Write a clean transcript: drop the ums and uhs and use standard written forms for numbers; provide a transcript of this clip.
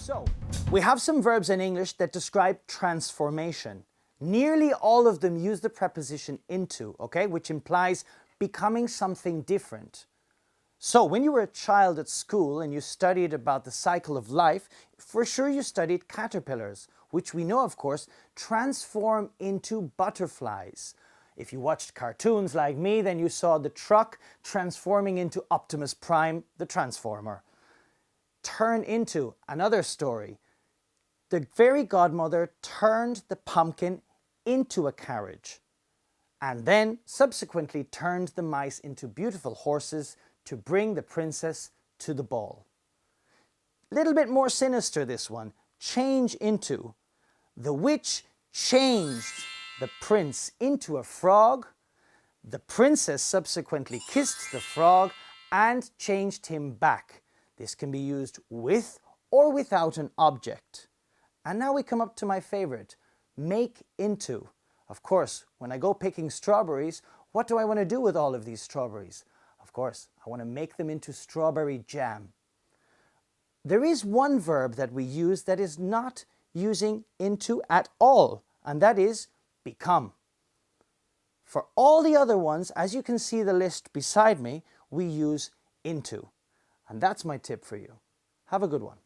So, we have some verbs in English that describe transformation. Nearly all of them use the preposition into, okay, which implies becoming something different. So, when you were a child at school and you studied about the cycle of life, for sure you studied caterpillars, which we know, of course, transform into butterflies. If you watched cartoons like me, then you saw the truck transforming into Optimus Prime, the Transformer. Turn into, another story. The fairy godmother turned the pumpkin into a carriage, and then subsequently turned the mice into beautiful horses to bring the princess to the ball. Little bit more sinister, this one. Change into. The witch changed the prince into a frog. The princess subsequently kissed the frog and changed him back. This can be used with or without an object. And now we come up to my favorite, make into. Of course, when I go picking strawberries, what do I want to do with all of these strawberries? Of course, I want to make them into strawberry jam. There is one verb that we use that is not using into at all, and that is become. For all the other ones, as you can see the list beside me, we use into. And that's my tip for you. Have a good one.